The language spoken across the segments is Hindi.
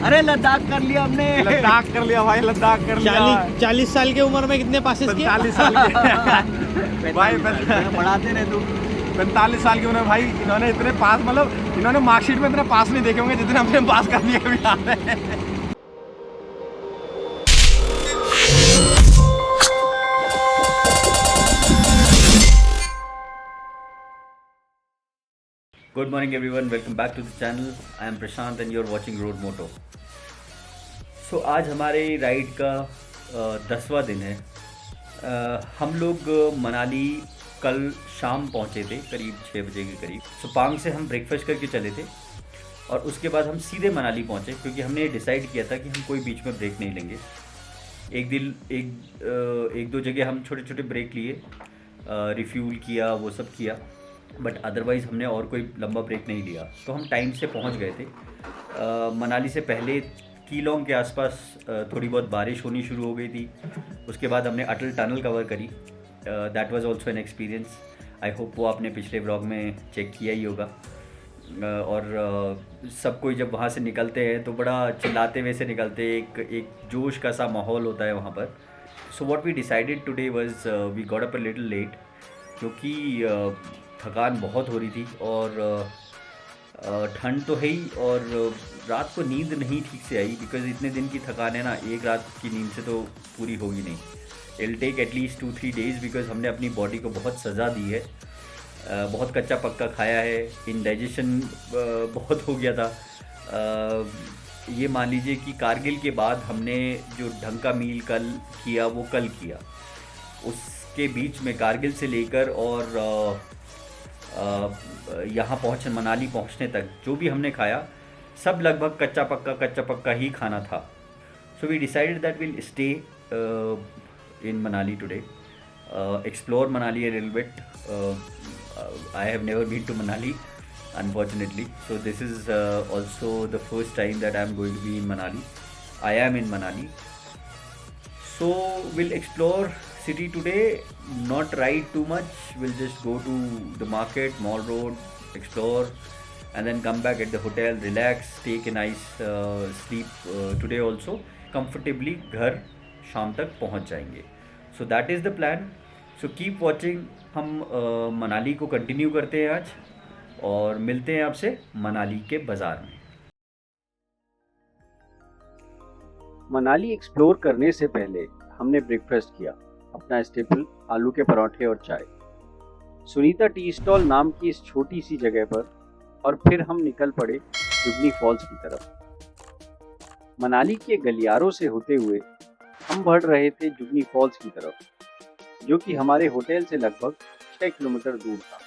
अरे लद्दाख कर लिया हमने, लद्दाख कर लिया भाई, लद्दाख कर लिया। 40 साल की उम्र में कितने पासेस किए? 45 साल के भाई, पढ़ाते रहे तुम। 45 साल की उम्र भाई, इन्होंने इतने पास, मतलब इन्होंने मार्कशीट में इतने पास नहीं देखे होंगे जितने हमने पास कर दिए अभी आ रहे हैं। Good morning everyone, welcome back to the channel. I am Prashant and you are watching road moto. So आज हमारे राइड का 10वां दिन है। हम लोग मनाली कल शाम पहुंचे थे, करीब 6 बजे के करीब। सो पांग से हम ब्रेकफास्ट करके चले थे और उसके बाद हम सीधे मनाली पहुंचे, क्योंकि हमने डिसाइड किया था कि हम कोई बीच में ब्रेक नहीं लेंगे। एक दो जगह हम छोटे छोटे ब्रेक लिए, रिफ्यूल किया, वो सब किया, बट अदरवाइज़ हमने और कोई लंबा ब्रेक नहीं लिया। तो हम टाइम से पहुंच गए थे। मनाली से पहले कीलोंग के आसपास थोड़ी बहुत बारिश होनी शुरू हो गई थी। उसके बाद हमने अटल टनल कवर करी। That was also an experience. I hope वो आपने पिछले व्लॉग में चेक किया ही होगा। और सब कोई जब वहाँ से निकलते हैं तो बड़ा चिल्लाते हुए से निकलते हैं, एक जोश का सा माहौल होता है वहाँ पर। So what we decided today was we got up a little late, क्योंकि थकान बहुत हो रही थी और ठंड तो है ही, और रात को नींद नहीं ठीक से आई, बिकॉज इतने दिन की थकान है ना, एक रात की नींद से तो पूरी होगी नहीं। It take at least 2-3 days, because हमने अपनी बॉडी को बहुत सज़ा दी है। बहुत कच्चा पक्का खाया है, इंडाइजेशन बहुत हो गया था। ये मान लीजिए कि कारगिल के बाद हमने जो ढंग का मील कल किया वो कल किया। उसके बीच में कारगिल से लेकर और यहाँ मनाली पहुँचने तक जो भी हमने खाया सब लगभग कच्चा पक्का ही खाना था। So we decided that will stay in Manali today, explore Manali a little bit. I have never been to Manali, unfortunately. So this is also the first time that I am going to be in Manali. I am in Manali. So we'll explore city today, not ride too much. We'll just go to the market, Mall Road, explore, and then come back at the hotel, relax, take a nice sleep today also. Comfortably घर शाम तक पहुंच जाएंगे. So that is the plan. So keep watching. हम मनाली को कंटिन्यू करते हैं आज और मिलते हैं आपसे मनाली के बाज़ार में। मनाली एक्सप्लोर करने से पहले हमने ब्रेकफास्ट किया, अपना स्टेपल आलू के पराठे और चाय, सुनीता टी स्टॉल नाम की इस छोटी सी जगह पर, और फिर हम निकल पड़े जुगनी फॉल्स की तरफ। मनाली के गलियारों से होते हुए हम बढ़ रहे थे जुगनी फॉल्स की तरफ, जो कि हमारे होटल से लगभग 6 किलोमीटर दूर था।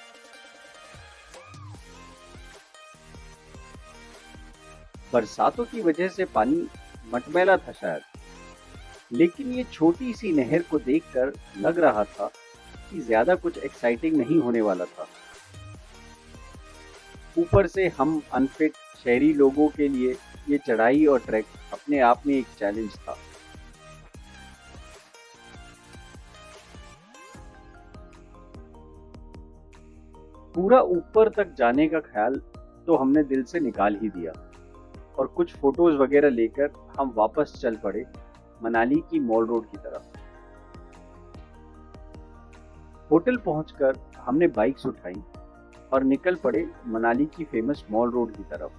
बरसातों की वजह से पानी मटमैला था शायद, लेकिन ये छोटी सी नहर को देखकर लग रहा था कि ज्यादा कुछ एक्साइटिंग नहीं होने वाला था। ऊपर से हम अनफिट शहरी लोगों के लिए ये चढ़ाई और ट्रैक अपने आप में एक चैलेंज था। पूरा ऊपर तक जाने का ख्याल तो हमने दिल से निकाल ही दिया, और कुछ फोटोज वगैरह लेकर हम वापस चल पड़े मनाली की मॉल रोड की तरफ। होटल पहुंचकर हमने बाइक्स उठाई और निकल पड़े मनाली की फेमस मॉल रोड की तरफ।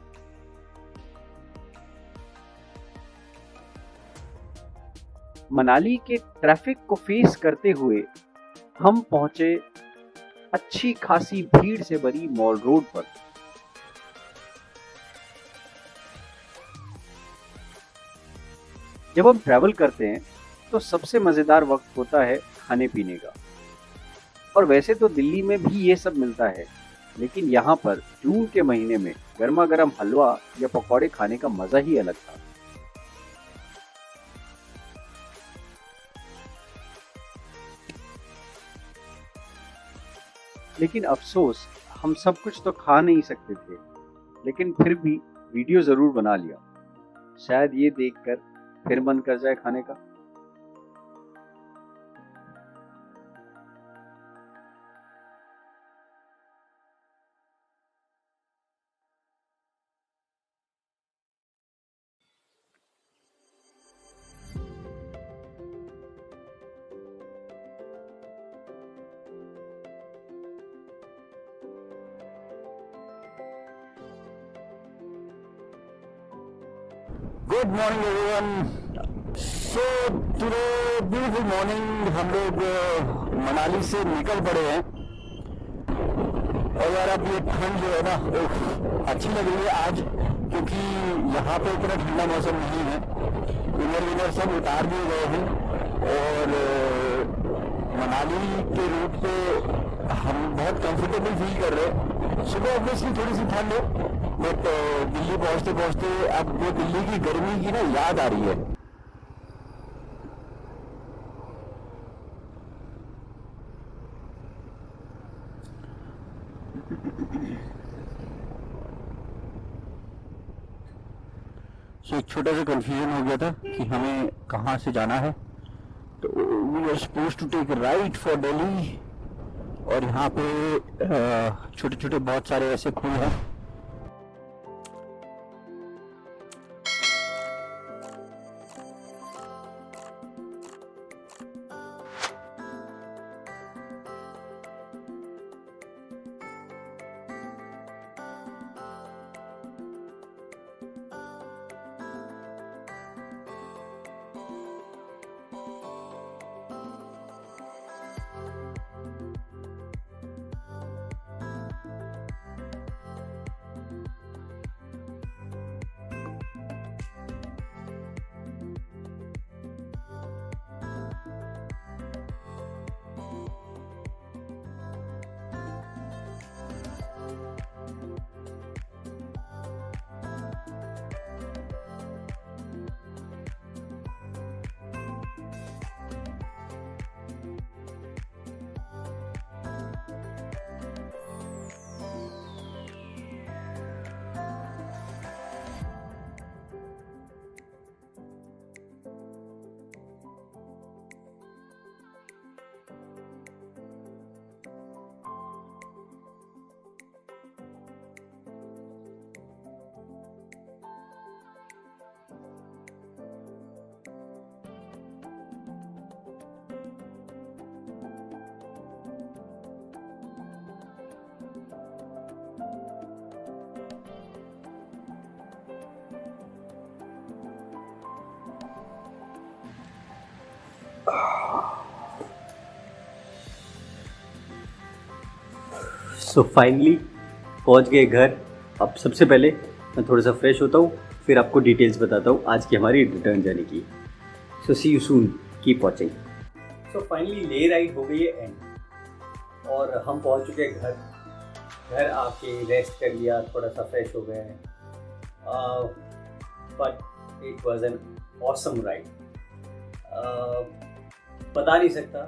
मनाली के ट्रैफिक को फेस करते हुए हम पहुंचे अच्छी खासी भीड़ से भरी मॉल रोड पर। जब हम ट्रैवल करते हैं तो सबसे मजेदार वक्त होता है खाने पीने का, और वैसे तो दिल्ली में भी ये सब मिलता है, लेकिन यहाँ पर जून के महीने में गर्मा गर्म हलवा या पकौड़े खाने का मजा ही अलग था। लेकिन अफसोस हम सब कुछ तो खा नहीं सकते थे, लेकिन फिर भी वीडियो जरूर बना लिया, शायद ये देखकर फिर मन कर जाए खाने का। Good morning everyone. So today beautiful morning, हम लोग मनाली से निकल पड़े हैं और यार अब ये ठंड जो है ना अच्छी लग रही है आज, क्योंकि यहाँ पे इतना ठंडा मौसम नहीं है। विनर सब उतार दिए गए हैं और मनाली के रूट पे हम बहुत कंफर्टेबल फील कर रहे हैं। सुबह ऑब्वियसली थोड़ी सी ठंड है, बट दिल्ली पहुँचते पहुँचते अब वो दिल्ली की गर्मी की ना याद आ रही है। सो एक छोटा सा कंफ्यूजन हो गया था कि हमें कहाँ से जाना है। तो we are suppose to take ride for Delhi और यहाँ पे छोटे छोटे बहुत सारे ऐसे पुल हैं। सो फाइनली पहुंच गए घर। अब सबसे पहले मैं थोड़ा सा फ्रेश होता हूँ, फिर आपको डिटेल्स बताता हूँ आज की हमारी रिटर्न जर्नी की। So see you soon, keep watching. So finally ले राइड हो गई है एंड और हम पहुँच चुके हैं घर आके रेस्ट कर लिया, थोड़ा सा फ्रेश हो गए हैं। But it was an awesome ride. बता नहीं सकता,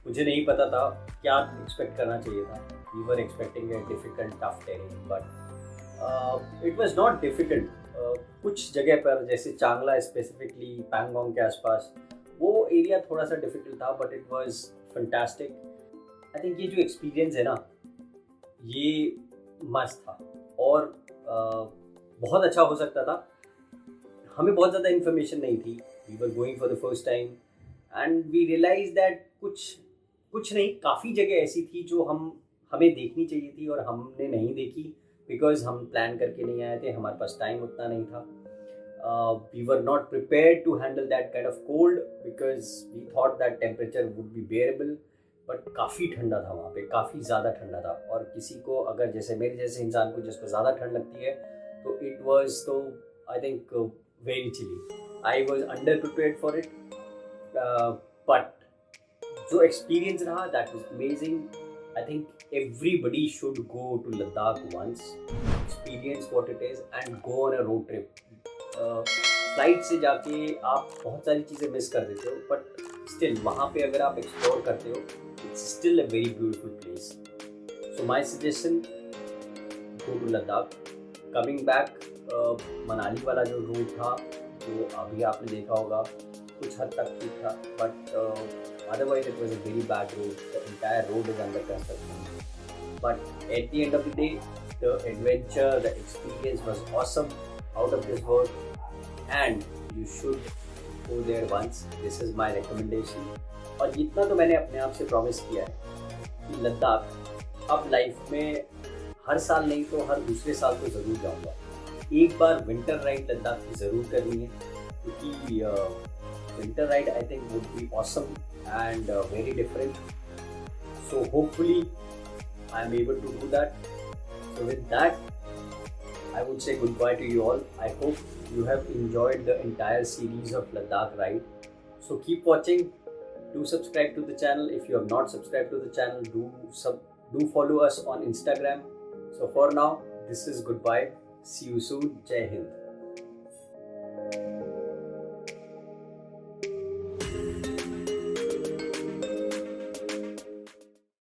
मुझे नहीं पता था क्या एक्सपेक्ट करना चाहिए था। We were expecting a difficult tough terrain, but it was not difficult. कुछ जगह पर जैसे चांगला स्पेसिफिकली पैंगोंग के आसपास वो एरिया थोड़ा सा डिफ़िकल्ट था, but it was fantastic. I think ये जो एक्सपीरियंस है ना, ये मस्त था और बहुत अच्छा हो सकता था। हमें बहुत ज़्यादा इन्फॉर्मेशन नहीं थी, we were going for the first time and we realise that कुछ नहीं, काफ़ी जगह ऐसी थी जो हमें देखनी चाहिए थी और हमने नहीं देखी, बिकॉज हम प्लान करके नहीं आए थे, हमारे पास टाइम उतना नहीं था। We were not prepared to handle that kind of cold because we thought that temperature would be bearable, but काफ़ी ठंडा था वहाँ पे, काफ़ी ज़्यादा ठंडा था। और किसी को अगर जैसे मेरे जैसे इंसान को जिसको ज़्यादा ठंड लगती है तो इट वॉज तो I think very chilly. I was under prepared for it, but जो एक्सपीरियंस रहा that was amazing. I think everybody should go to Ladakh once, experience what it is and go on a road trip. Flight से जाके आप बहुत सारी चीज़ें मिस कर देते हो, बट स्टिल वहाँ पे अगर आप एक्सप्लोर करते हो, it's still a very beautiful place. So my suggestion, go to Ladakh. Coming back, Manali वाला जो रूट था जो अभी आपने देखा होगा, कुछ हद तक ठीक था, but otherwise it was a very bad road. The entire road is under construction. But at the end of the day, the adventure, the experience was awesome, out of this world, and you should go there once. This is my recommendation. और जितना तो मैंने अपने आप से प्रॉमिस किया है कि लद्दाख अब लाइफ में हर साल नहीं तो हर दूसरे साल तो ज़रूर जाऊँगा। एक बार विंटर राइड लद्दाख की ज़रूर करनी है, क्योंकि winter ride I think would be awesome and very different. So hopefully I am able to do that. So with that, I would say goodbye to you all. I hope you have enjoyed the entire series of Ladakh ride. So keep watching. Do subscribe to the channel. If you have not subscribed to the channel, do follow us on Instagram. So for now, this is goodbye. See you soon. Jai Hind.